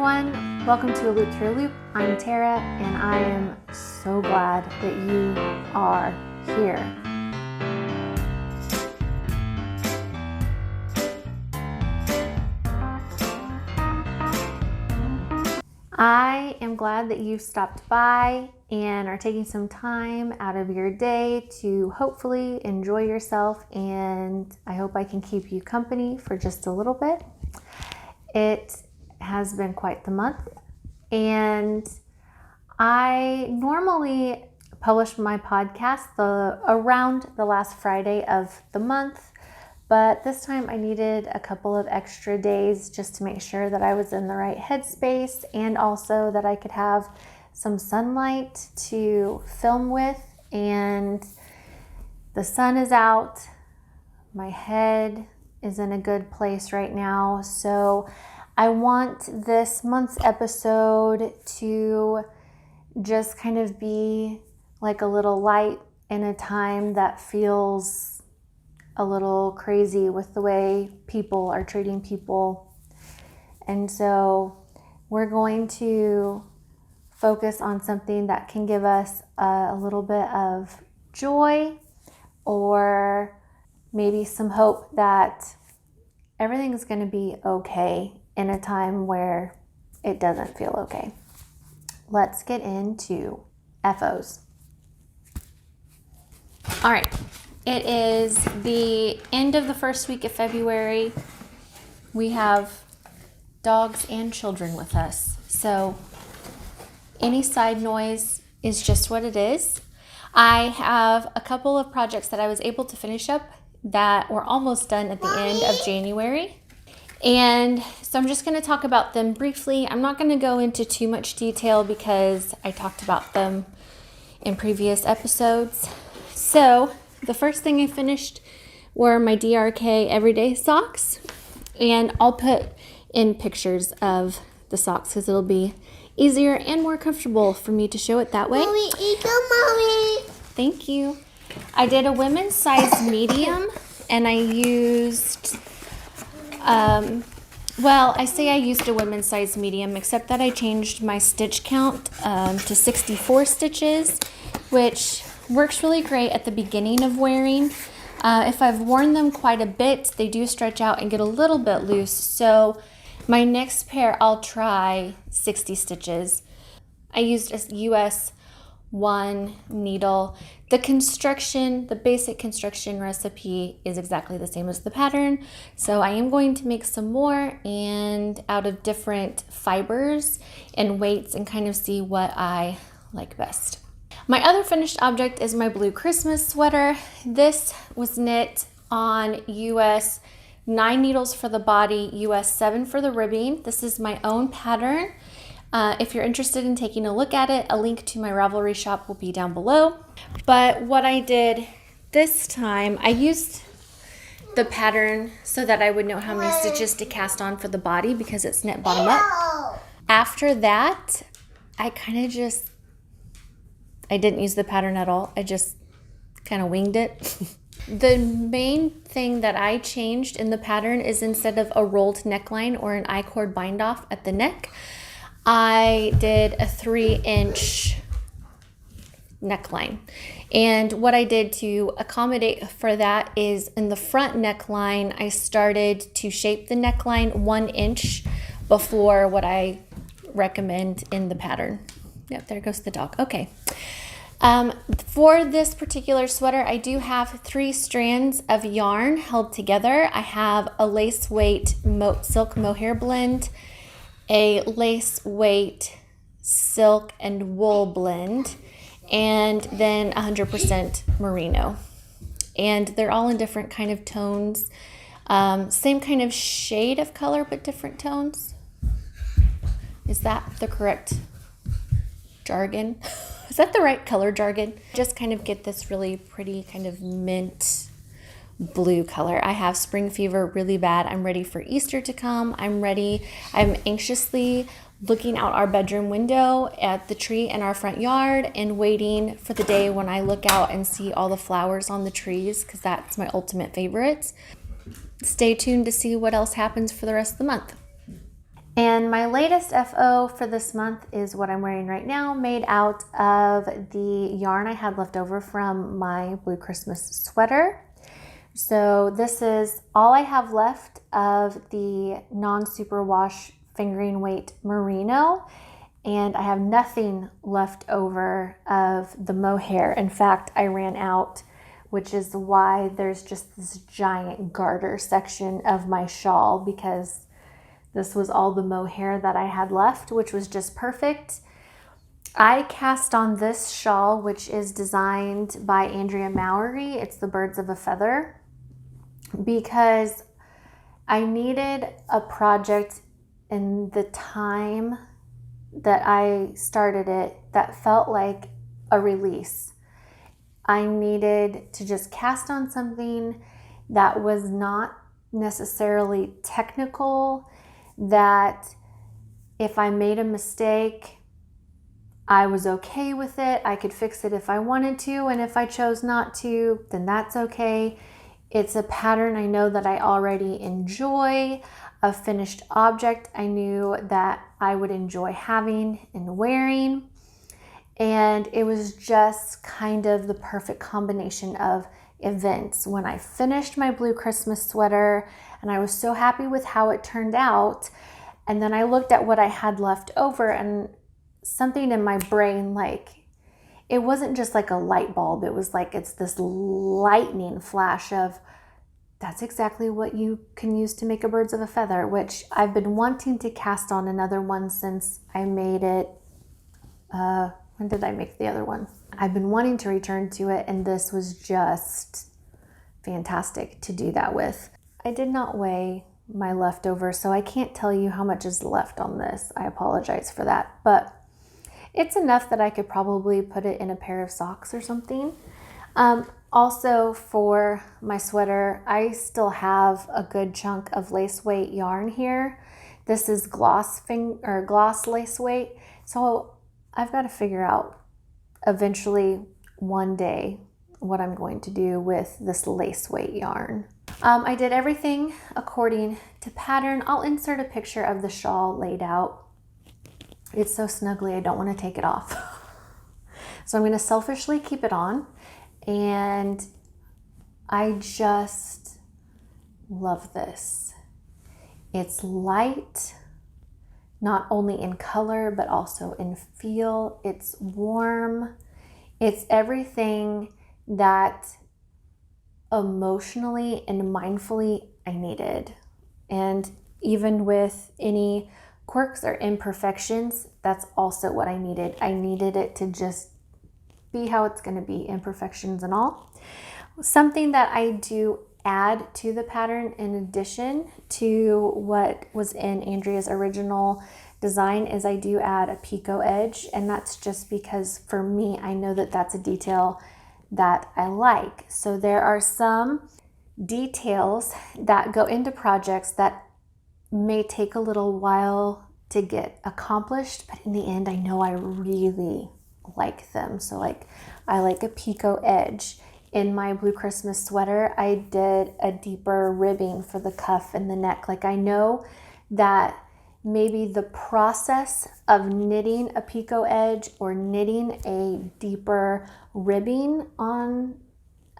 everyone, welcome to A Loop Through a Loop. I'm Tara and I am so glad that you are here. I am glad that you stopped by and are taking some time out of your day to hopefully enjoy yourself, and I hope I can keep you company for just a little bit. It has been quite the month, and I normally publish my podcast around the last Friday of the month, but this time I needed a couple of extra days just to make sure that I was in the right headspace and also that I could have some sunlight to film with. And the sun is out, my head is in a good place right now, so I want this month's episode to just kind of be like a little light in a time that feels a little crazy with the way people are treating people. And so we're going to focus on something that can give us a little bit of joy, or maybe some hope that everything's going to be okay in a time where it doesn't feel okay. Let's get into FOs. All right, it is the end of the first week of February. We have dogs and children with us, so any side noise is just what it is. I have a couple of projects that I was able to finish up that were almost done at the end of January. And so I'm just going to talk about them briefly. I'm not going to go into too much detail because I talked about them in previous episodes. So the first thing I finished were my DRK everyday socks. And I'll put in pictures of the socks because it'll be easier and more comfortable for me to show it that way. Mommy, eat them, Mommy. Thank you. I did a women's size medium, and I used... I say I used a women's size medium, except that I changed my stitch count to 64 stitches, which works really great at the beginning of wearing. If I've worn them quite a bit, they do stretch out and get a little bit loose. So my next pair, I'll try 60 stitches. I used a US 1 needle. The basic construction recipe is exactly the same as the pattern. So I am going to make some more and out of different fibers and weights and kind of see what I like best. My other finished object is my blue Christmas sweater. This was knit on US 9 needles for the body, US 7 for the ribbing. This is my own pattern. If you're interested in taking a look at it, a link to my Ravelry shop will be down below. But what I did this time, I used the pattern so that I would know how many stitches to cast on for the body because it's knit bottom up. After that, I didn't use the pattern at all. I just kind of winged it. The main thing that I changed in the pattern is instead of a rolled neckline or an I-cord bind off at the neck, I did a 3-inch neckline. And what I did to accommodate for that is in the front neckline, I started to shape the neckline 1 inch before what I recommend in the pattern. Yep, there goes the dog. Okay. For this particular sweater, I do have 3 strands of yarn held together. I have a lace weight silk mohair blend, a lace weight silk and wool blend, and then 100% merino. And they're all in different kind of tones. Same kind of shade of color, but different tones. Is that the correct jargon? Is that the right color jargon? Just kind of get this really pretty kind of mint blue color. I have spring fever really bad. I'm ready for Easter to come. I'm ready. I'm anxiously looking out our bedroom window at the tree in our front yard and waiting for the day when I look out and see all the flowers on the trees, because that's my ultimate favorite. Stay tuned to see what else happens for the rest of the month. And my latest FO for this month is what I'm wearing right now, made out of the yarn I had left over from my Blue Christmas sweater. So this is all I have left of the non-superwash fingering weight merino, and I have nothing left over of the mohair. In fact, I ran out, which is why there's just this giant garter section of my shawl, because this was all the mohair that I had left, which was just perfect. I cast on this shawl, which is designed by Andrea Mowry. It's the Birds of a Feather, because I needed a project in the time that I started it that felt like a release. I needed to just cast on something that was not necessarily technical, that if I made a mistake, I was okay with it. I could fix it if I wanted to, and if I chose not to, then that's okay. It's a pattern I know that I already enjoy, a finished object I knew that I would enjoy having and wearing. And it was just kind of the perfect combination of events. When I finished my Blue Christmas sweater, and I was so happy with how it turned out, and then I looked at what I had left over, and something in my brain, like, it wasn't just like a light bulb, it was like it's this lightning flash of, that's exactly what you can use to make a Birds of a Feather, which I've been wanting to cast on another one since I made it. When did I make the other one? I've been wanting to return to it, and this was just fantastic to do that with. I did not weigh my leftovers, so I can't tell you how much is left on this. I apologize for that, but it's enough that I could probably put it in a pair of socks or something. Also, for my sweater, I still have a good chunk of lace weight yarn here. This is gloss lace weight, so I've got to figure out eventually one day what I'm going to do with this lace weight yarn. I did everything according to pattern. I'll insert a picture of the shawl laid out. It's so snuggly, I don't want to take it off. So I'm going to selfishly keep it on, and I just love this. It's light, not only in color, but also in feel. It's warm. It's everything that emotionally and mindfully I needed. And even with any quirks or imperfections, that's also what I needed. I needed it to just be how it's going to be, imperfections and all. Something that I do add to the pattern in addition to what was in Andrea's original design is I do add a picot edge, and that's just because for me, I know that that's a detail that I like. So there are some details that go into projects that may take a little while to get accomplished, but in the end, I know I really like them. So like, I like a picot edge. In my Blue Christmas sweater, I did a deeper ribbing for the cuff and the neck. Like, I know that maybe the process of knitting a picot edge or knitting a deeper ribbing on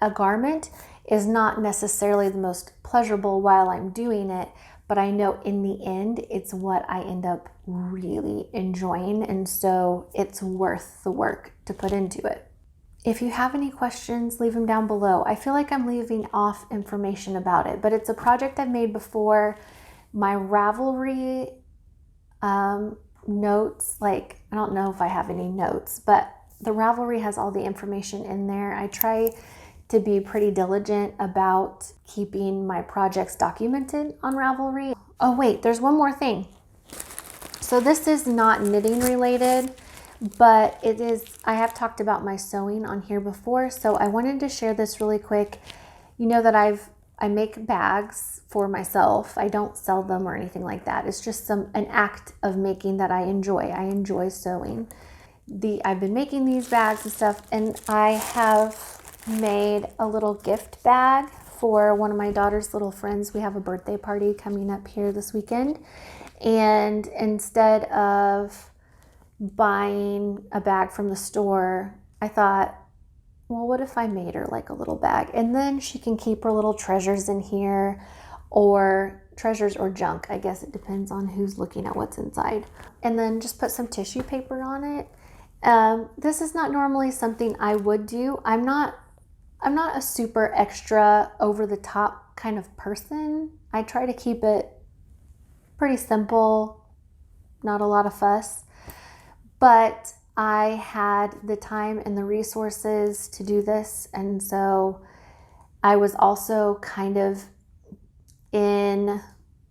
a garment is not necessarily the most pleasurable while I'm doing it, but I know in the end, it's what I end up really enjoying, and so it's worth the work to put into it. If you have any questions, leave them down below. I feel like I'm leaving off information about it, but it's a project I've made before. My Ravelry notes, like, I don't know if I have any notes, but the Ravelry has all the information in there. I try to be pretty diligent about keeping my projects documented on Ravelry. Oh wait, there's one more thing. So this is not knitting related, but it is, I have talked about my sewing on here before, so I wanted to share this really quick. You know that I make bags for myself. I don't sell them or anything like that. It's just an act of making that I enjoy. I enjoy sewing. I've been making these bags and stuff, and I have made a little gift bag for one of my daughter's little friends. We have a birthday party coming up here this weekend, And instead of buying a bag from the store, I thought, well, what if I made her like a little bag? And then she can keep her little treasures in here, or treasures or junk. I guess it depends on who's looking at what's inside. And then just put some tissue paper on it. This is not normally something I would do. I'm not a super extra over the top kind of person. I try to keep it pretty simple, not a lot of fuss. But I had the time and the resources to do this, and so I was also kind of in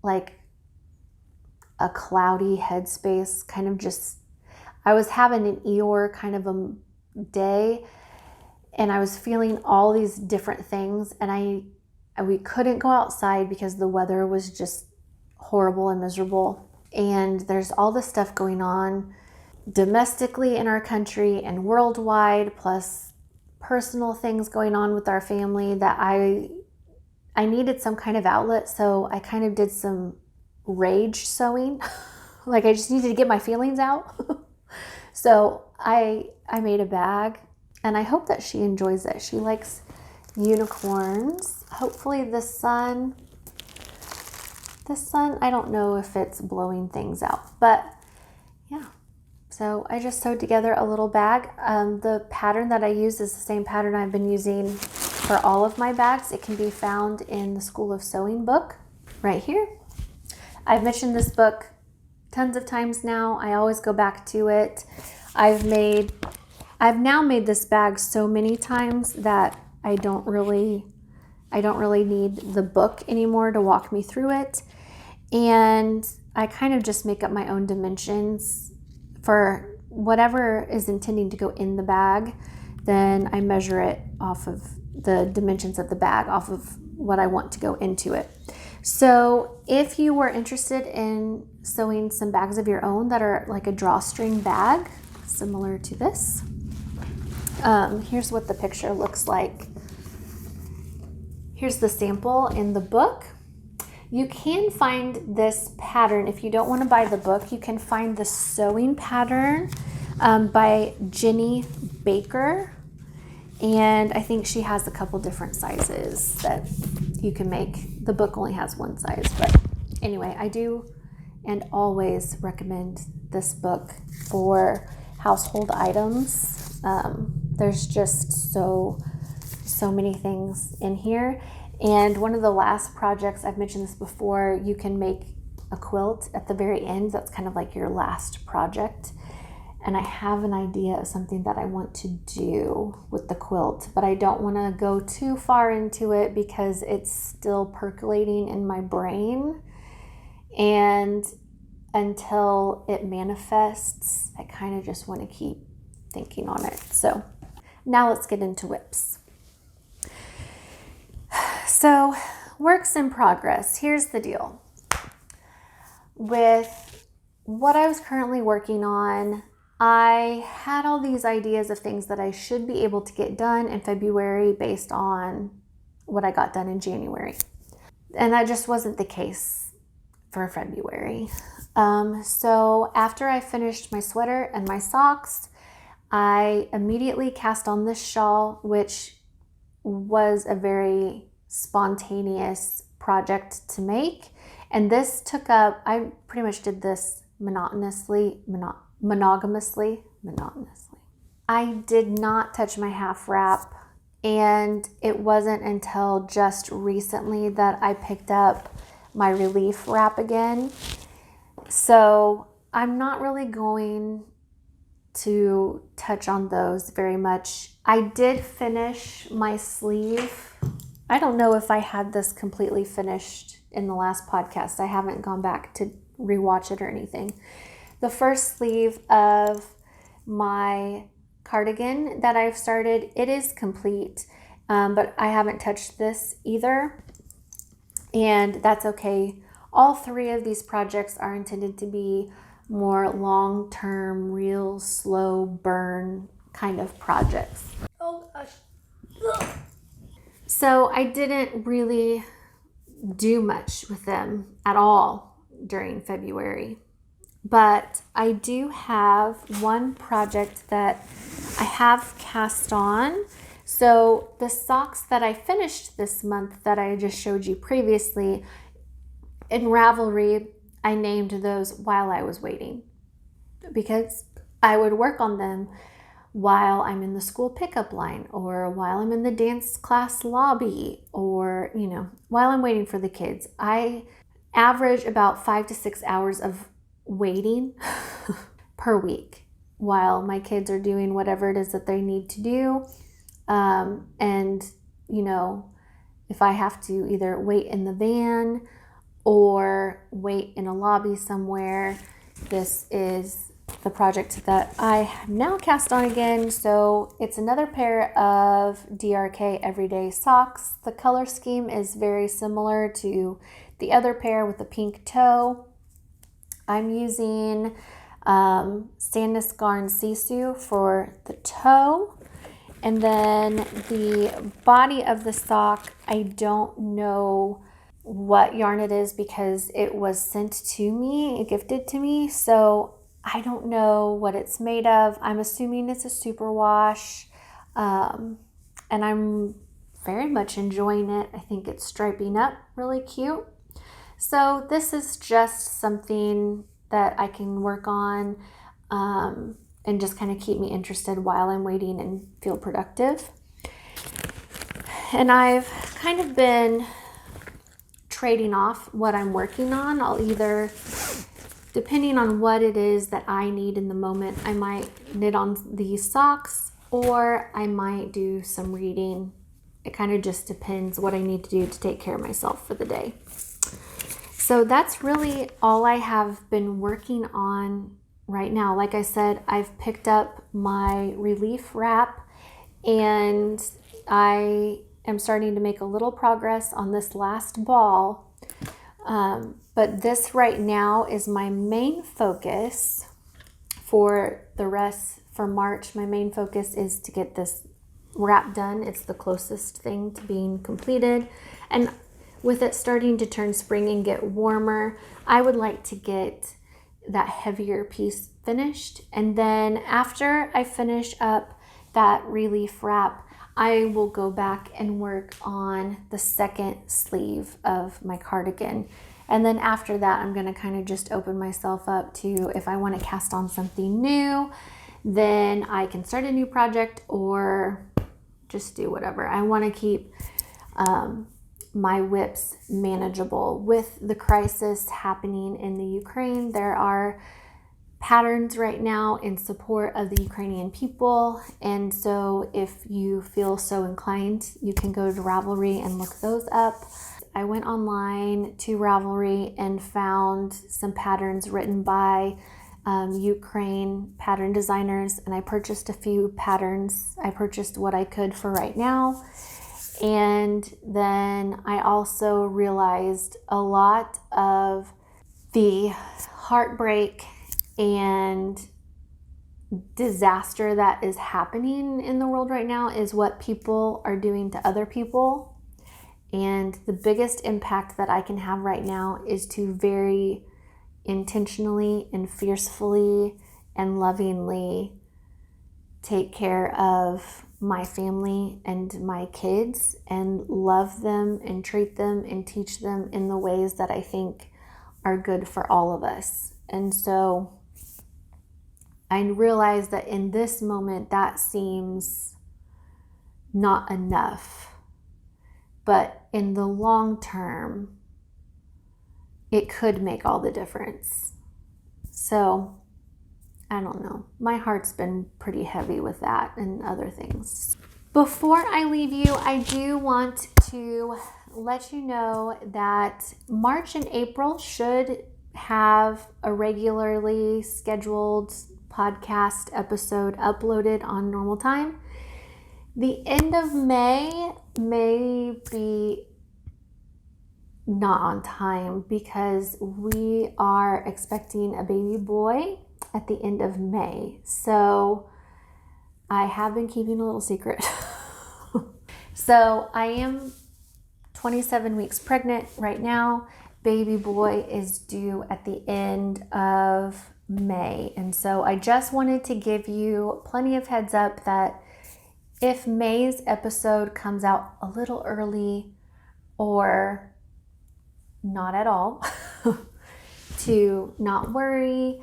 like a cloudy headspace, kind of just, I was having an Eeyore kind of a day, and I was feeling all these different things, and we couldn't go outside because the weather was just horrible and miserable, and there's all this stuff going on domestically in our country and worldwide, plus personal things going on with our family that I needed some kind of outlet. So I kind of did some rage sewing. Like I just needed to get my feelings out. So I made a bag, and I hope that she enjoys it. She likes unicorns. Hopefully the sun, I don't know if it's blowing things out, but yeah. So I just sewed together a little bag. The pattern that I use is the same pattern I've been using for all of my bags. It can be found in the School of Sewing book right here. I've mentioned this book tons of times now. I always go back to it. I've now made this bag so many times that I don't really need the book anymore to walk me through it. And I kind of just make up my own dimensions for whatever is intending to go in the bag. Then I measure it off of the dimensions of the bag, off of what I want to go into it. So if you were interested in sewing some bags of your own that are like a drawstring bag, similar to this, here's what the picture looks like. Here's the sample in the book. You can find this pattern if you don't want to buy the book. You can find the sewing pattern by Jenny Baker, and I think she has a couple different sizes that you can make. The book only has one size, but anyway, I do and always recommend this book for household items. There's just so many things in here. And one of the last projects, I've mentioned this before, you can make a quilt at the very end. That's kind of like your last project. And I have an idea of something that I want to do with the quilt, but I don't want to go too far into it because it's still percolating in my brain. And until it manifests, I kind of just want to keep thinking on it. So now let's get into whips. So, works in progress. Here's the deal. With what I was currently working on, I had all these ideas of things that I should be able to get done in February based on what I got done in January. And that just wasn't the case for February. So after I finished my sweater and my socks, I immediately cast on this shawl, which was a very spontaneous project to make. And this took up, I pretty much did this monogamously. I did not touch my half wrap, and it wasn't until just recently that I picked up my relief wrap again. So I'm not really going to touch on those very much. I did finish my sleeve. I don't know if I had this completely finished in the last podcast. I haven't gone back to rewatch it or anything. The first sleeve of my cardigan that I've started, it is complete, but I haven't touched this either, and that's okay. All three of these projects are intended to be more long-term, real slow burn kind of projects. Oh gosh. So I didn't really do much with them at all during February. But I do have one project that I have cast on. So the socks that I finished this month that I just showed you previously, in Ravelry, I named those while I was waiting, because I would work on them while I'm in the school pickup line, or while I'm in the dance class lobby, or, while I'm waiting for the kids. I average about 5 to 6 hours of waiting per week while my kids are doing whatever it is that they need to do. And, if I have to either wait in the van or wait in a lobby somewhere, this is the project that I have now cast on again. So it's another pair of DRK Everyday socks. The color scheme is very similar to the other pair with the pink toe. I'm using Sandnes Garn Sisu for the toe. And then the body of the sock, I don't know what yarn it is because it was sent to me, gifted to me. So I don't know what it's made of. I'm assuming it's a superwash. And I'm very much enjoying it. I think it's striping up really cute. So this is just something that I can work on and just kind of keep me interested while I'm waiting and feel productive. And I've kind of been trading off what I'm working on. I'll either, depending on what it is that I need in the moment, I might knit on these socks or I might do some reading. It kind of just depends what I need to do to take care of myself for the day. So that's really all I have been working on right now. Like I said, I've picked up my relief wrap and I am starting to make a little progress on this last ball. But this right now is my main focus for the rest for March. My main focus is to get this wrap done. It's the closest thing to being completed. And with it starting to turn spring and get warmer, I would like to get that heavier piece finished. And then after I finish up that relief wrap, I will go back and work on the second sleeve of my cardigan. And then after that, I'm going to kind of just open myself up to, if I want to cast on something new, then I can start a new project or just do whatever. I want to keep my whips manageable. With the crisis happening in the Ukraine, there are patterns right now in support of the Ukrainian people. And so if you feel so inclined, you can go to Ravelry and look those up. I went online to Ravelry and found some patterns written by Ukraine pattern designers, and I purchased a few patterns. I purchased what I could for right now. And then I also realized a lot of the heartbreak and disaster that is happening in the world right now is what people are doing to other people. And the biggest impact that I can have right now is to very intentionally and fiercely and lovingly take care of my family and my kids and love them and treat them and teach them in the ways that I think are good for all of us. And so I realize that in this moment that seems not enough, but in the long term it could make all the difference. So I don't know. My heart's been pretty heavy with that and other things. Before I leave you, I do want to let you know that March and April should have a regularly scheduled podcast episode uploaded on normal time. The end of May may be not on time because we are expecting a baby boy at the end of May. So I have been keeping a little secret. So I am 27 weeks pregnant right now, baby boy is due at the end of May. And so I just wanted to give you plenty of heads up that if May's episode comes out a little early or not at all, to not worry.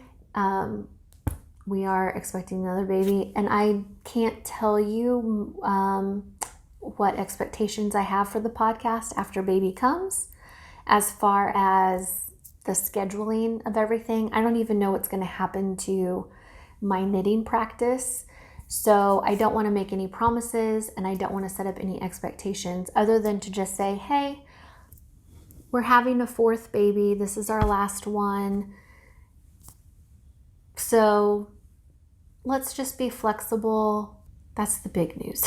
We are expecting another baby, and I can't tell you what expectations I have for the podcast after baby comes. As far as the scheduling of everything, I don't even know what's going to happen to my knitting practice. So I don't want to make any promises, and I don't want to set up any expectations other than to just say, hey, we're having a fourth baby. This is our last one. So let's just be flexible. That's the big news.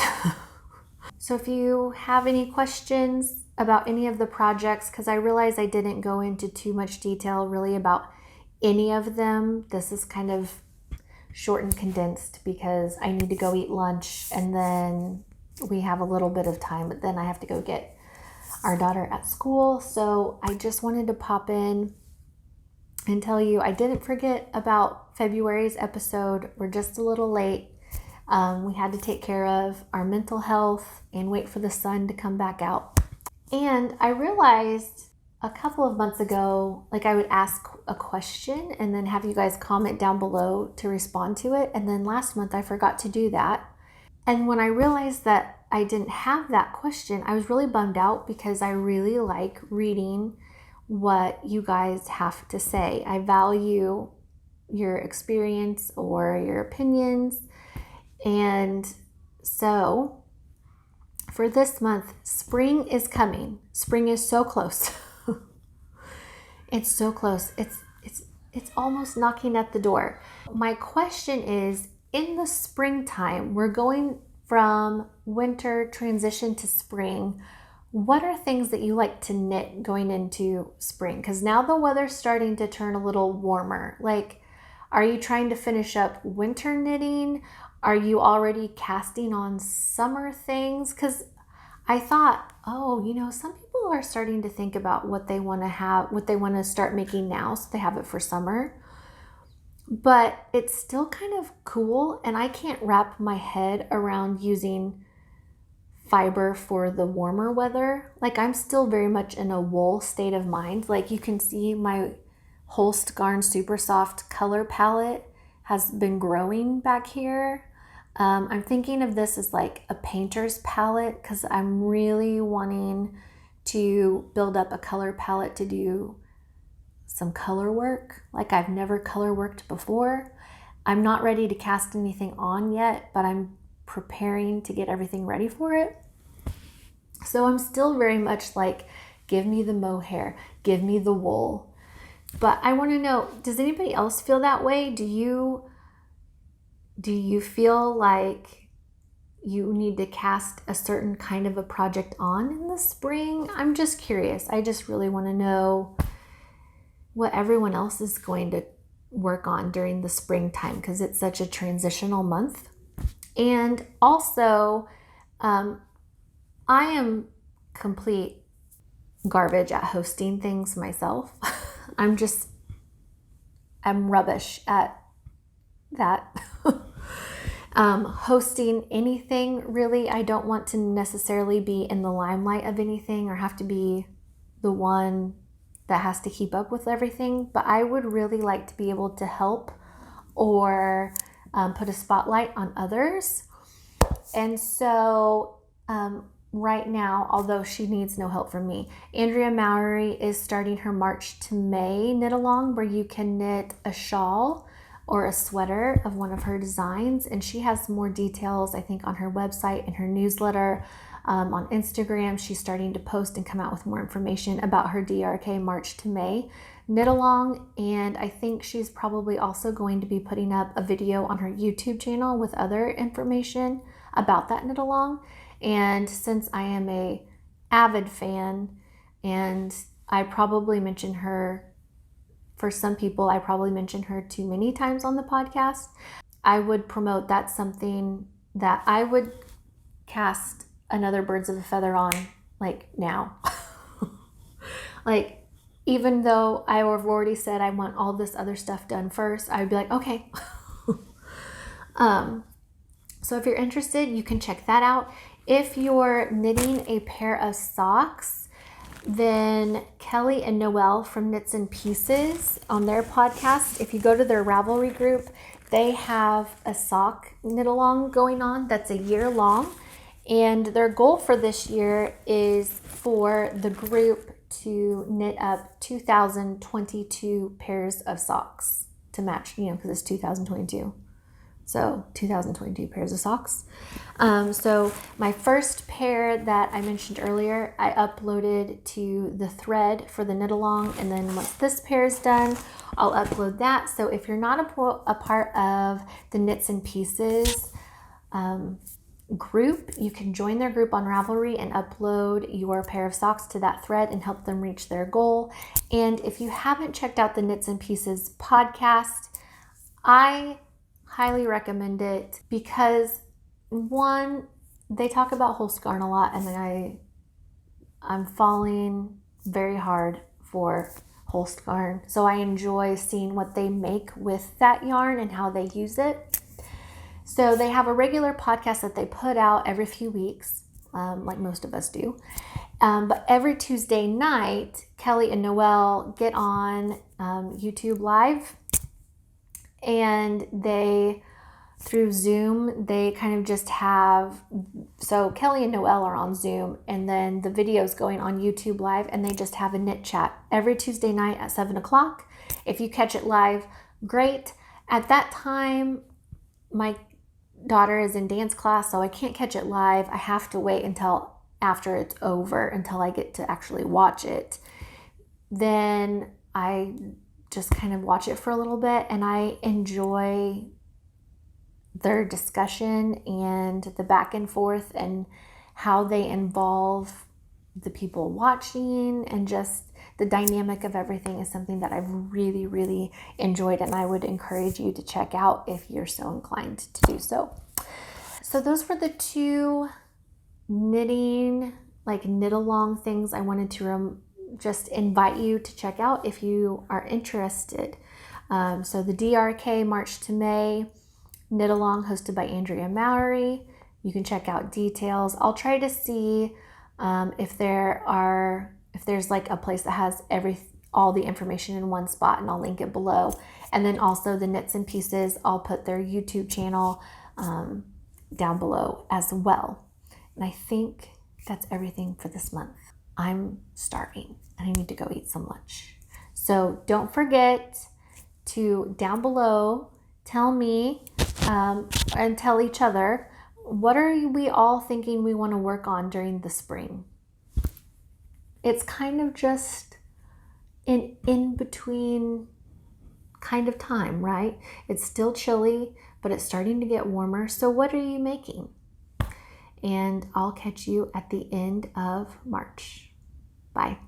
So if you have any questions about any of the projects, because I realize I didn't go into too much detail really about any of them. This is kind of short and condensed because I need to go eat lunch and then we have a little bit of time, but then I have to go get our daughter at school. So I just wanted to pop in and tell you I didn't forget about February's episode. We're just a little late. We had to take care of our mental health and wait for the sun to come back out. And I realized a couple of months ago, like I would ask a question and then have you guys comment down below to respond to it. And then last month I forgot to do that. And when I realized that I didn't have that question, I was really bummed out because I really like reading what you guys have to say. I value your experience or your opinions. And so for this month, spring is coming. Spring is so close. It's so close. It's almost knocking at the door. My question is, in the springtime, we're going from winter transition to spring. What are things that you like to knit going into spring? Because now the weather's starting to turn a little warmer. Like, are you trying to finish up winter knitting? Are you already casting on summer things? Because I thought, some people are starting to think about what they want to have, what they want to start making now so they have it for summer. But it's still kind of cool, and I can't wrap my head around using fiber for the warmer weather. Like, I'm still very much in a wool state of mind. Like, you can see my Holst Garn Super Soft color palette has been growing back here. I'm thinking of this as like a painter's palette because I'm really wanting to build up a color palette to do some color work. Like, I've never color worked before. I'm not ready to cast anything on yet, but I'm preparing to get everything ready for it. So I'm still very much like, give me the mohair, give me the wool. But I want to know, does anybody else feel that way? Do you feel like you need to cast a certain kind of a project on in the spring? I'm just curious. I just really want to know what everyone else is going to work on during the springtime because it's such a transitional month. And also, I am complete garbage at hosting things myself. I'm rubbish at that. Hosting anything, really. I don't want to necessarily be in the limelight of anything or have to be the one that has to keep up with everything, but I would really like to be able to help or put a spotlight on others. And so right now, although she needs no help from me, Andrea Mowry is starting her March to May knit along where you can knit a shawl or a sweater of one of her designs. And she has more details, I think, on her website and her newsletter. On Instagram, she's starting to post and come out with more information about her DRK March to May knit along. And I think she's probably also going to be putting up a video on her YouTube channel with other information about that knit along. And since I am a avid fan and I probably mention her, for some people, I probably mention her too many times on the podcast, I would promote that's something that I would cast another Birds of a Feather on like now. Like, even though I have already said I want all this other stuff done first, I would be like, okay. So if you're interested, you can check that out. If you're knitting a pair of socks, then Kelly and Noelle from Knits and Pieces on their podcast, if you go to their Ravelry group, they have a sock knit along going on that's a year long. And their goal for this year is for the group to knit up 2022 pairs of socks to match, because it's 2022. So 2022 pairs of socks. So my first pair that I mentioned earlier, I uploaded to the thread for the knit along. And then once this pair is done, I'll upload that. So if you're not a part of the Knits and Pieces group, you can join their group on Ravelry and upload your pair of socks to that thread and help them reach their goal. And if you haven't checked out the Knits and Pieces podcast, I highly recommend it because, one, they talk about Holskarn a lot, and I'm falling very hard for Holskarn. So I enjoy seeing what they make with that yarn and how they use it. So they have a regular podcast that they put out every few weeks, like most of us do. But every Tuesday night, Kelly and Noelle get on YouTube Live, and they, through Zoom, they kind of just have, so Kelly and Noelle are on Zoom, and then the video's going on YouTube Live, and they just have a knit chat every Tuesday night at 7 o'clock. If you catch it live, great. At that time, my daughter is in dance class, so I can't catch it live. I have to wait until after it's over, until I get to actually watch it. Then I just kind of watch it for a little bit, and I enjoy their discussion and the back and forth and how they involve the people watching, and just the dynamic of everything is something that I've really, really enjoyed, and I would encourage you to check out if you're so inclined to do so. So those were the two knitting, like knit along things I wanted to just invite you to check out if you are interested. So the DRK March to May knit along hosted by Andrea Mowry. You can check out details. I'll try to see if there's like a place that has all the information in one spot, and I'll link it below. And then also the Knits and Pieces, I'll put their YouTube channel down below as well. And I think that's everything for this month. I'm starving and I need to go eat some lunch. So don't forget to, down below, tell me and tell each other, what are we all thinking we want to work on during the spring? It's kind of just an in-between kind of time, right? It's still chilly, but it's starting to get warmer. So what are you making? And I'll catch you at the end of March. Bye.